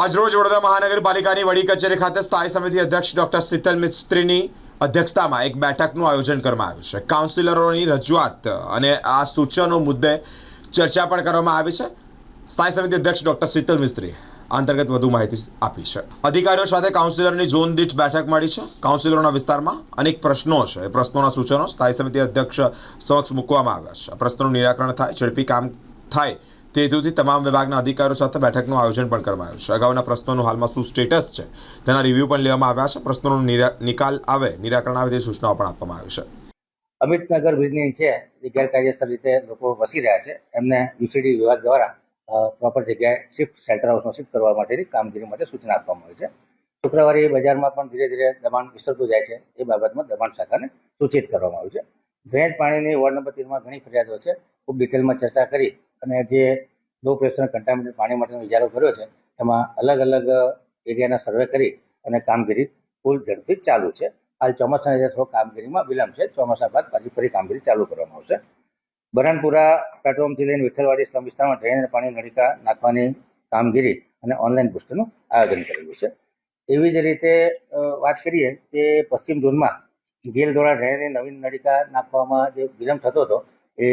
આજરોજ વડોદરા મહાનગરપાલિકાની વડી કચેરી ખાતે સ્થાયી સમિતિ અધ્યક્ષ ડોક્ટર શીતલ મિસ્ત્રીની અધ્યક્ષતામાં એક બેઠકનું આયોજન કરવામાં આવ્યું છે. કાઉન્સિલરોની રજૂઆત અને આ સૂચનો મુદ્દે ચર્ચા પણ કરવામાં આવી છે. સ્થાયી સમિતિ અધ્યક્ષ ડોક્ટર શીતલ મિસ્ત્રીએ અંતર્ગત વધુ માહિતી આપી છે. અધિકારીઓ સાથે કાઉન્સિલરની ઝોન દીઠ બેઠક મળી છે. કાઉન્સિલરોના વિસ્તારમાં અનેક પ્રશ્નો છે. એ પ્રશ્નોના સૂચનો સ્થાયી સમિતિ અધ્યક્ષ સમક્ષ મૂકવામાં આવ્યા છે. પ્રશ્નોનું નિરાકરણ થાય, ઝડપી કામ થાય તે હેતુથી તમામ વિભાગના અધિકારીઓ સાથે બેઠકનું આયોજન પણ કરવામાં આવ્યું છે. અગાઉના પ્રશ્નોનું હાલમાં શું સ્ટેટસ છે તેના રિવ્યૂ પણ લેવામાં આવ્યા છે. પ્રશ્નોનો નિકાલ આવે, નિરાકરણ આવે તેવી સૂચનાઓ પણ આપવામાં આવી છે. અમિતનગર બ્રિજની નીચે જે ગેરકાયદેસર રીતે લોકો વસી રહ્યા છે એમને યુસીડી વિભાગ દ્વારા પ્રોપર જગ્યાએ શિફ્ટ સેન્ટર હાઉસમાં શિફ્ટ કરવા માટેની કામગીરી માટે સૂચના આપવામાં આવી છે. શુક્રવારે બજારમાં પણ ધીરે ધીરે દબાણ વિસ્તરતું જાય છે એ બાબતમાં દબાણ શાખાને સૂચિત કરવામાં આવ્યું છે. ડ્રેનેજ પાણીની વોર્ડ નંબર 13માં ઘણી ફરિયાદો છે. ખૂબ ડિટેલમાં ચર્ચા કરી અને જે લો પ્રેશર કન્ટામિનેટેડ પાણી માટેનો ઇજારો કર્યો છે એમાં અલગ અલગ એરિયાના સર્વે કરી અને કામગીરી ફૂલ ઝડપથી ચાલુ છે. હાલ ચોમાસાના લીધે થોડો કામગીરીમાં વિલંબ છે. ચોમાસા બાદ પાછી ફરી કામગીરી ચાલુ કરવામાં આવશે. બરાનપુરા પેટ્રોલથી લઈને વિઠ્ઠલવાડી સ્લમ વિસ્તારમાં ડ્રેનેજ પાણી નળિકા નાખવાની કામગીરી અને ઓનલાઈન બુસ્ટરનું આયોજન કરેલું છે. એવી જ રીતે વાત કરીએ કે પશ્ચિમ ઝોનમાં ગેલ દ્વારા ડ્રેનેજની નવીન નળિકા નાખવામાં જે વિલંબ થતો હતો એ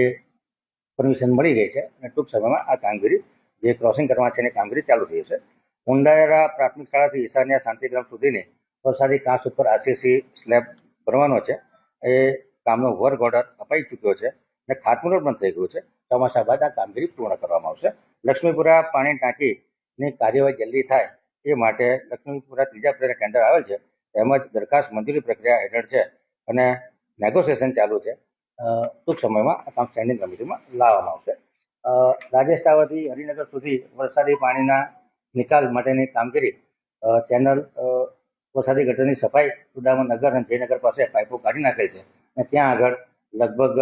પરમિશન મળી ગઈ છે અને ટૂંક સમયમાં આ કામગીરી જે ક્રોસિંગ કરવા છે એની કામગીરી ચાલુ થઈ છે. ઉંડાયરા પ્રાથમિક શાળાથી ઈશાન્યા શાંતિગ્રામ સુધીની વરસાદી કાંસ ઉપર આરસીસી સ્લેબ ભરવાનો છે. એ કામનો વર્ક ઓર્ડર અપાઈ ચૂક્યો છે અને ખાતમુહૂર્ત પણ થઈ ગયું છે. ચોમાસા બાદ આ કામગીરી પૂર્ણ કરવામાં આવશે. લક્ષ્મીપુરા પાણી ટાંકીની કાર્યવાહી જલ્દી થાય એ માટે લક્ષ્મીપુરા ત્રીજા પ્લેયર ટેન્ડર આવેલ છે તેમજ દરખાસ્ત મંજૂરી પ્રક્રિયા હેઠળ છે અને નેગોશિએશન ચાલુ છે. ટૂંક સમયમાં આ કામ સ્ટેન્ડિંગ કમિટીમાં લાવવામાં આવશે. રાજેશ ટાવરથી હરિનગર સુધી વરસાદી પાણીના નિકાલ માટેની કામગીરી ચેનલ વરસાદી ગટરની સફાઈ સુદામા નગર અને જયનગર પાસે પાઇપો કાઢી નાખેલ છે અને ત્યાં આગળ લગભગ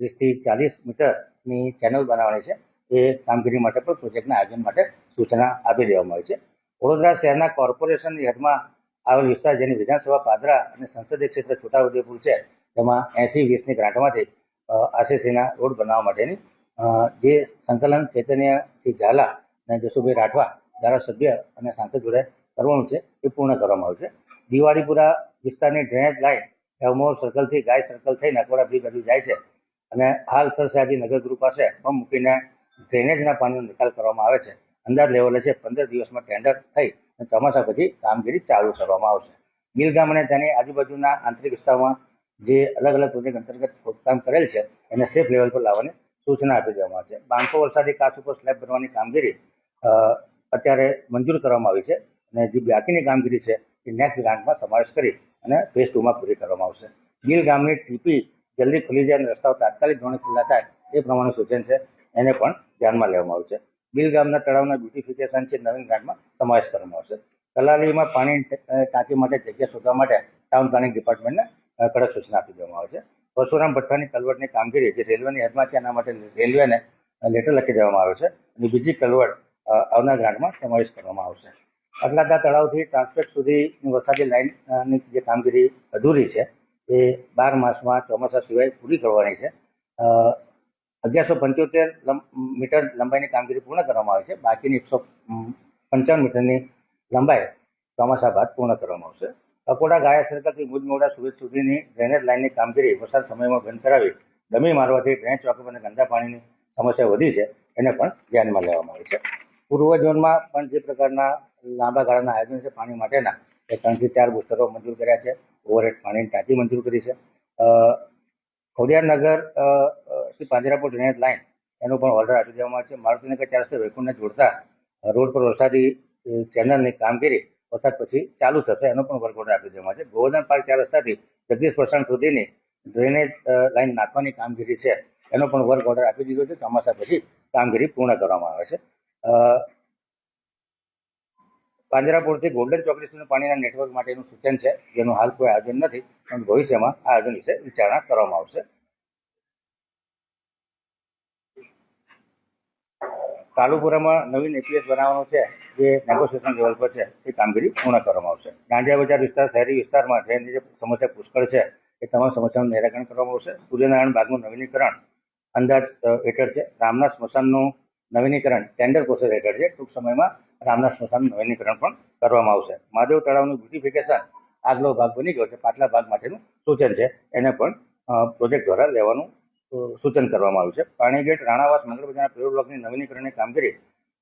30થી 40 મીટરની ચેનલ બનાવવાની છે. એ કામગીરી માટે પણ પ્રોજેક્ટના આયોજન માટે સૂચના આપી દેવામાં આવી છે. વડોદરા શહેરના કોર્પોરેશનની હદમાં આવેલ વિસ્તાર જેની વિધાનસભા પાદરા અને સંસદીય ક્ષેત્ર છોટાઉદેપુર છે તેમાં 80-20ની ગ્રાન્ટમાંથી આરસીસીના રોડ બનાવવા માટેની જે સંકલન ચૈતન્યસિંહ ઝાલા અને જસુભાઈ રાઠવા ધારાસભ્ય અને સાંસદ જોડે કરવાનું છે એ પૂર્ણ કરવામાં આવશે. દિવાળીપુરા વિસ્તારની ડ્રેનેજ લાઇન એવમોર સર્કલથી ગાય સર્કલ થઈ નકોડા બ્રિજ બાજુ જાય છે અને હાલ સરસાજી નગર ગૃહ પાસે પંપ મૂકીને ડ્રેનેજના પાણીનો નિકાલ કરવામાં આવે છે. અંદાજ લેવલે છે 15 દિવસમાં ટેન્ડર થઈ અને ચોમાસા પછી કામગીરી ચાલુ કરવામાં આવશે. ગીલગામ અને તેની આજુબાજુના આંતરિક વિસ્તારમાં જે અલગ અલગ પ્રોજેક્ટ અંતર્ગત ખોદકામ કરેલ છે એને સેફ લેવલ પર લાવવાની સૂચના આપી દેવામાં આવે છે. બાંકો વરસાદી કાચ ઉપર સ્લેબ ભરવાની કામગીરી અત્યારે મંજૂર કરવામાં આવી છે અને જે બાકીની કામગીરી છે એ નેક્સ્ટ ગ્રાન્ટમાં સમાવેશ કરી અને ફેઝ 2માં પૂરી કરવામાં આવશે. ગીલ ગામની ટીપી જલ્દી ખુલી જાય અને રસ્તાઓ તાત્કાલિક ધોરણે ખુલ્લા થાય એ પ્રમાણે સૂચન છે એને પણ ધ્યાનમાં લેવામાં આવશે. ગીલ ગામના તળાવના બ્યુટિફિકેશન છે નવીન ગ્રાન્ટમાં સમાવેશ કરવામાં આવશે. કલાલીમાં પાણી ટાંકી માટે જગ્યા શોધવા માટે ટાઉન પ્લાનિંગ ડિપાર્ટમેન્ટને કડક સૂચના આપી દેવામાં આવે છે. પરશુરામ ભઠ્ઠાની કલવટની કામગીરી જે રેલવેની હદમાં છે એના માટે રેલવેને લેટર લખી દેવામાં આવે છે અને બીજી કલવટ આવનાર ગ્રાન્ટમાં સમાવેશ કરવામાં આવશે. અટલાદા તળાવથી ટ્રાન્સપેક્ટ સુધીની વરસાદી લાઇનની જે કામગીરી અધૂરી છે એ 12 માસમાં ચોમાસા સિવાય પૂરી કરવાની છે. 1175 મીટર લંબાઈની કામગીરી પૂર્ણ કરવામાં આવે છે. બાકીની 155 મીટરની લંબાઈ ચોમાસા બાદ પૂર્ણ કરવામાં આવશે. અકોડા ગાયા સર્કલથી મુજમોડા સુધીની ડ્રેનેજ લાઇનની કામગીરી વરસાદ સમયમાં બંધ કરાવી ડમી મારવાથી ડ્રેનેજ ચોક અને ગંદા પાણીની સમસ્યા વધી છે એને પણ ધ્યાનમાં લેવામાં આવી છે. પૂર્વ ઝોનમાં પણ જે પ્રકારના લાંબા ગાળાના આયોજન છે પાણી માટેના એ 3 થી 4 બુસ્ટરો મંજૂર કર્યા છે. ઓવરહેડ પાણીની ટાંકી મંજૂર કરી છે. ખોડિયારનગર થી પાંજરાપોળ ડ્રેનેજ લાઇન એનો પણ ઓર્ડર આપી દેવામાં આવે છે. મારુતિનગર 4 રસ્તે વૈકુંઠને જોડતા રોડ પર વરસાદી ચેનલની કામગીરી વરસાદ પછી ચાલુ થશે એનો પણ વર્ક ઓર્ડર આપી દેવામાં આવે છે. ગોવર્ધન પાર્ક 4 રસ્તાથી જગદીશ પ્રસાદ સુધીની ડ્રેનેજ લાઇન નાખવાની કામગીરી છે એનો પણ વર્ક ઓર્ડર આપી દીધો છે. ચોમાસા પછી કામગીરી પૂર્ણ કરવામાં આવે છે. પાંજરાપોળથી ગોલ્ડન ચોકડી સુધી પાણીના નેટવર્ક માટેનું સૂચન છે જેનું હાલ કોઈ આયોજન નથી પણ ભવિષ્યમાં આ આયોજન વિશે વિચારણા કરવામાં આવશે. કાલુપુરામાં નવીન એપીએસ બનાવવાનું છે જે નેગોશિએશન લેવલ પર છે એ કામગીરી પૂર્ણ કરવામાં આવશે. દાંડિયા બજાર વિસ્તાર શહેરી વિસ્તારમાં ડ્રેનેજની જે સમસ્યા પુષ્કળ છે એ તમામ સમસ્યાનું નિરાકરણ કરવામાં આવશે. સૂર્યનારાયણ બાગનું નવીનીકરણ અંદાજ હેઠળ છે. રામના સ્મશાનનું નવીનીકરણ ટેન્ડર પ્રોસેસ હેઠળ છે. ટૂંક સમયમાં રામનાથ સ્મશાનનું નવીનીકરણ પણ કરવામાં આવશે. મહાદેવ તળાવનું બ્યુટિફિકેશન આગલો ભાગ બની ગયો છે, પાછલા ભાગ માટેનું સૂચન છે, એને પણ પ્રોજેક્ટ દ્વારા લેવાનું સૂચન કરવામાં આવ્યું છે. પાણીગેટ રાણાવાસ મંગળ બજારના પેટ્રોલ બ્લોકની નવીનીકરણની કામગીરી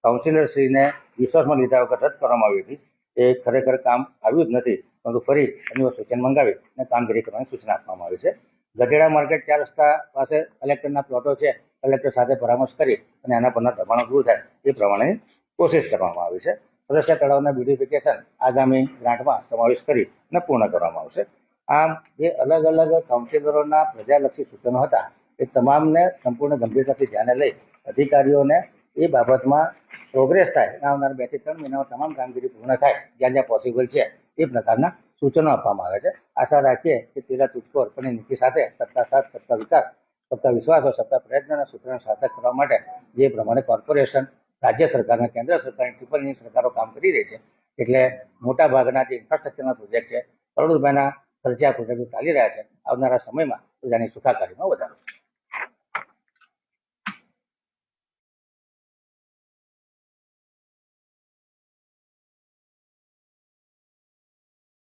કાઉન્સિલરશ્રીને વિશ્વાસમાં લીધા વગર રદ કરવામાં આવી હતી. એ ખરેખર કામ આવ્યું જ નથી, પરંતુ ફરી એની સૂચન મંગાવી અને કામગીરી કરવાની સૂચના આપવામાં આવી છે. ગઢેડા માર્કેટ 4 રસ્તા પાસે કલેક્ટરના પ્લોટો છે, કલેક્ટર સાથે પરામર્શ કરી અને આના પરના દબાણો દૂર થાય એ પ્રમાણેની કોશિશ કરવામાં આવી છે. સદસ્ય તળાવના બ્યુટિફિકેશન આગામી ગ્રાન્ટમાં સમાવેશ કરી અને પૂર્ણ કરવામાં આવશે. આમ જે અલગ અલગ કાઉન્સિલરોના પ્રજાલક્ષી સૂચનો હતા એ તમામને સંપૂર્ણ ગંભીરતાથી ધ્યાને લઈ અધિકારીઓને એ બાબતમાં પ્રોગ્રેસ થાય, આવનાર 2 થી 3 મહિનામાં તમામ કામગીરી પૂર્ણ થાય જ્યાં જ્યાં પોસિબલ છે એ પ્રકારના સૂચનો આપવામાં આવે છે. આશા રાખીએ કે તેરા તુજકો અર્પણની નીતિ સાથે સબકા સાથ, સબકા વિકાસ, સબકા વિશ્વાસ અને સબકા પ્રયત્નના સૂત્રને સાર્થક કરવા માટે જે પ્રમાણે કોર્પોરેશન, રાજ્ય સરકાર અને કેન્દ્ર સરકારની ટ્રિપલની સરકારો કામ કરી રહી છે, એટલે મોટા ભાગના જે ઇન્ફ્રાસ્ટ્રક્ચરના પ્રોજેક્ટ છે, કરોડો રૂપિયાના ખર્ચે આ પ્રોજેક્ટો ચાલી રહ્યા છે. આવનારા સમયમાં પ્રજાની સુખાકારીમાં વધારો થશે.